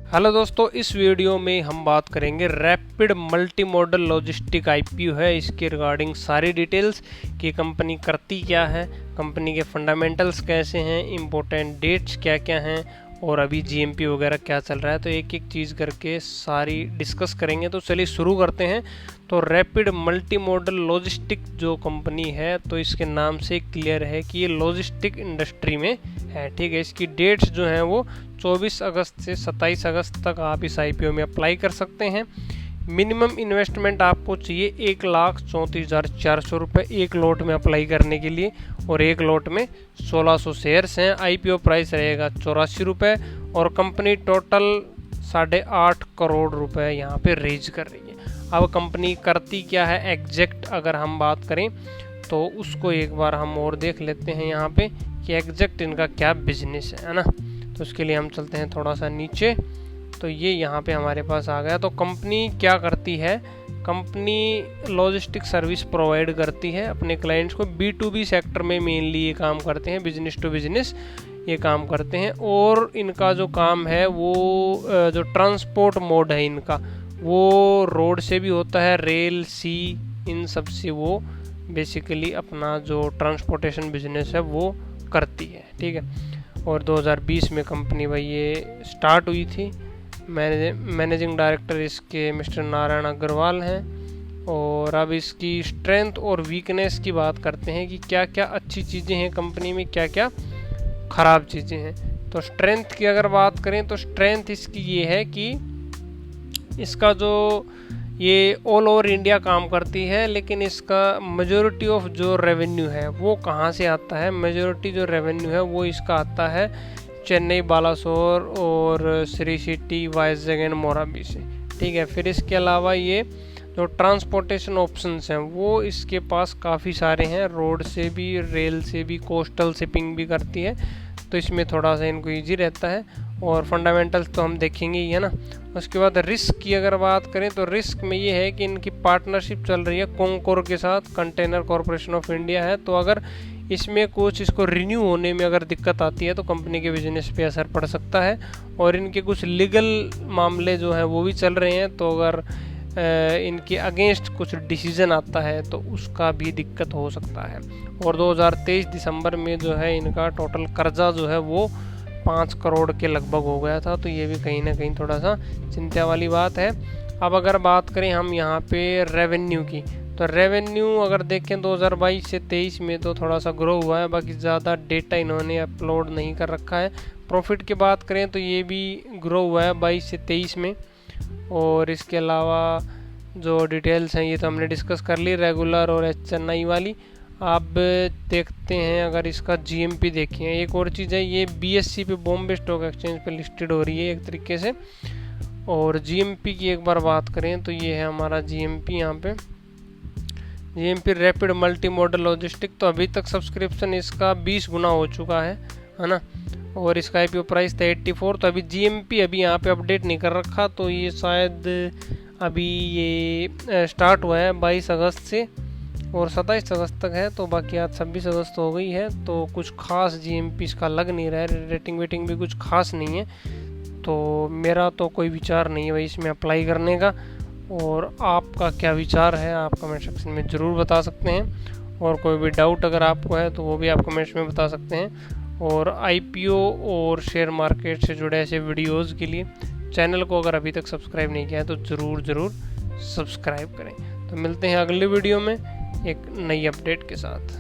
Hello दोस्तों, इस video में हम बात करेंगे rapid multi modal logistic IPO है। इसके रिगार्डिंग सारी डिटेल्स कि कंपनी करती क्या है, कंपनी के फंडामेंटल्स कैसे हैं, इम्पोर्टेंट डेट्स क्या क्या हैं और अभी जीएमपी वगैरह क्या चल रहा है। तो एक एक चीज़ करके सारी डिस्कस करेंगे। तो चलिए शुरू करते हैं। तो रैपिड मल्टी मॉडल लॉजिस्टिक जो कंपनी है, तो इसके नाम से क्लियर है कि ये लॉजिस्टिक इंडस्ट्री में है। ठीक है, इसकी डेट्स जो हैं वो 24 अगस्त से 27 अगस्त तक आप इस आईपीओ में अप्लाई कर सकते हैं। मिनिमम इन्वेस्टमेंट आपको चाहिए 1,34,400 रुपये एक लोट में अप्लाई करने के लिए, और एक लोट में 1600 शेयर्स हैं। आईपीओ प्राइस रहेगा 84 रुपये और कंपनी टोटल 8.5 करोड़ रुपए यहाँ पे रेज कर रही है। अब कंपनी करती क्या है एग्जैक्ट अगर हम बात करें तो उसको एक बार हम और देख लेते हैं यहाँ पे कि एग्जैक्ट इनका क्या बिजनेस है ना। तो उसके लिए हम चलते हैं थोड़ा सा नीचे। तो ये यहाँ पे हमारे पास आ गया। तो कंपनी क्या करती है, कंपनी लॉजिस्टिक सर्विस प्रोवाइड करती है अपने क्लाइंट्स को। B2B सेक्टर में मेनली ये काम करते हैं, बिजनेस टू बिजनेस ये काम करते हैं। और इनका जो काम है वो जो ट्रांसपोर्ट मोड है इनका, वो रोड से भी होता है, रेल, सी, इन सब से वो बेसिकली अपना जो ट्रांसपोर्टेशन बिजनेस है वो करती है। ठीक है, और 2020 में कंपनी भाई ये स्टार्ट हुई थी। मैनेजिंग डायरेक्टर इसके मिस्टर नारायण अग्रवाल हैं। और अब इसकी स्ट्रेंथ और वीकनेस की बात करते हैं कि क्या क्या अच्छी चीज़ें हैं कंपनी में, क्या क्या ख़राब चीज़ें हैं। तो स्ट्रेंथ की अगर बात करें तो स्ट्रेंथ इसकी ये है कि इसका जो ये ऑल ओवर इंडिया काम करती है, लेकिन इसका मेजॉरिटी ऑफ जो रेवेन्यू है वो कहाँ से आता है, मेजॉरिटी जो रेवेन्यू है वो इसका आता है चेन्नई, बालासोर और श्री सिटी, वाइजैग एंड मोराबी से। ठीक है, फिर इसके अलावा ये जो ट्रांसपोर्टेशन ऑप्शंस हैं वो इसके पास काफ़ी सारे हैं, रोड से भी, रेल से भी, कोस्टल शिपिंग भी करती है। तो इसमें थोड़ा सा इनको ईजी रहता है। और फंडामेंटल्स तो हम देखेंगे ही है ना। उसके बाद रिस्क की अगर बात करें तो रिस्क में ये है कि इनकी पार्टनरशिप चल रही है कोंकोर के साथ, कंटेनर कॉरपोरेशन ऑफ इंडिया है। तो अगर इसमें कुछ इसको रिन्यू होने में अगर दिक्कत आती है तो कंपनी के बिजनेस पे असर पड़ सकता है। और इनके कुछ लीगल मामले जो हैं वो भी चल रहे हैं। तो अगर इनके अगेंस्ट कुछ डिसीजन आता है तो उसका भी दिक्कत हो सकता है। और 2023 दिसंबर में जो है इनका टोटल कर्जा जो है वो 5 करोड़ के लगभग हो गया था। तो ये भी कहीं ना कहीं थोड़ा सा चिंता वाली बात है। अब अगर बात करें हम यहाँ पे रेवेन्यू की, तो रेवेन्यू अगर देखें 2022 से 23 में तो थोड़ा सा ग्रो हुआ है, बाकी ज़्यादा डेटा इन्होंने अपलोड नहीं कर रखा है। प्रॉफिट की बात करें तो ये भी ग्रो हुआ है 22 से 23 में। और इसके अलावा जो डिटेल्स हैं ये तो हमने डिस्कस कर ली, रेगुलर और HNI वाली। आप देखते हैं अगर इसका जीएमपी देखें, एक और चीज़ है ये BSE पे, बॉम्बे स्टॉक एक्सचेंज पे लिस्टेड हो रही है एक तरीके से। और जीएमपी की एक बार बात करें तो ये है हमारा जीएमपी, यहाँ पे GMP rapid multi modal logistic. तो अभी तक सब्सक्रिप्शन इसका 20 गुना हो चुका है ना। और इसका आईपीओ प्राइस था 84। तो अभी जीएमपी अभी यहाँ पे अपडेट नहीं कर रखा, तो ये शायद अभी ये स्टार्ट हुआ है 22 अगस्त से और 27 अगस्त तक है। तो बाकी आज 26 अगस्त हो गई है। तो कुछ खास जीएमपी इसका लग नहीं रहा है, रेटिंग वेटिंग भी कुछ खास नहीं है। तो मेरा तो कोई विचार नहीं है भाई इसमें अप्लाई करने का। और आपका क्या विचार है आप कमेंट सेक्शन में ज़रूर बता सकते हैं। और कोई भी डाउट अगर आपको है तो वो भी आप कमेंट्स में बता सकते हैं। और आईपीओ और शेयर मार्केट से जुड़े ऐसे वीडियोज़ के लिए चैनल को अगर अभी तक सब्सक्राइब नहीं किया है तो ज़रूर सब्सक्राइब करें। तो मिलते हैं अगले वीडियो में एक नई अपडेट के साथ।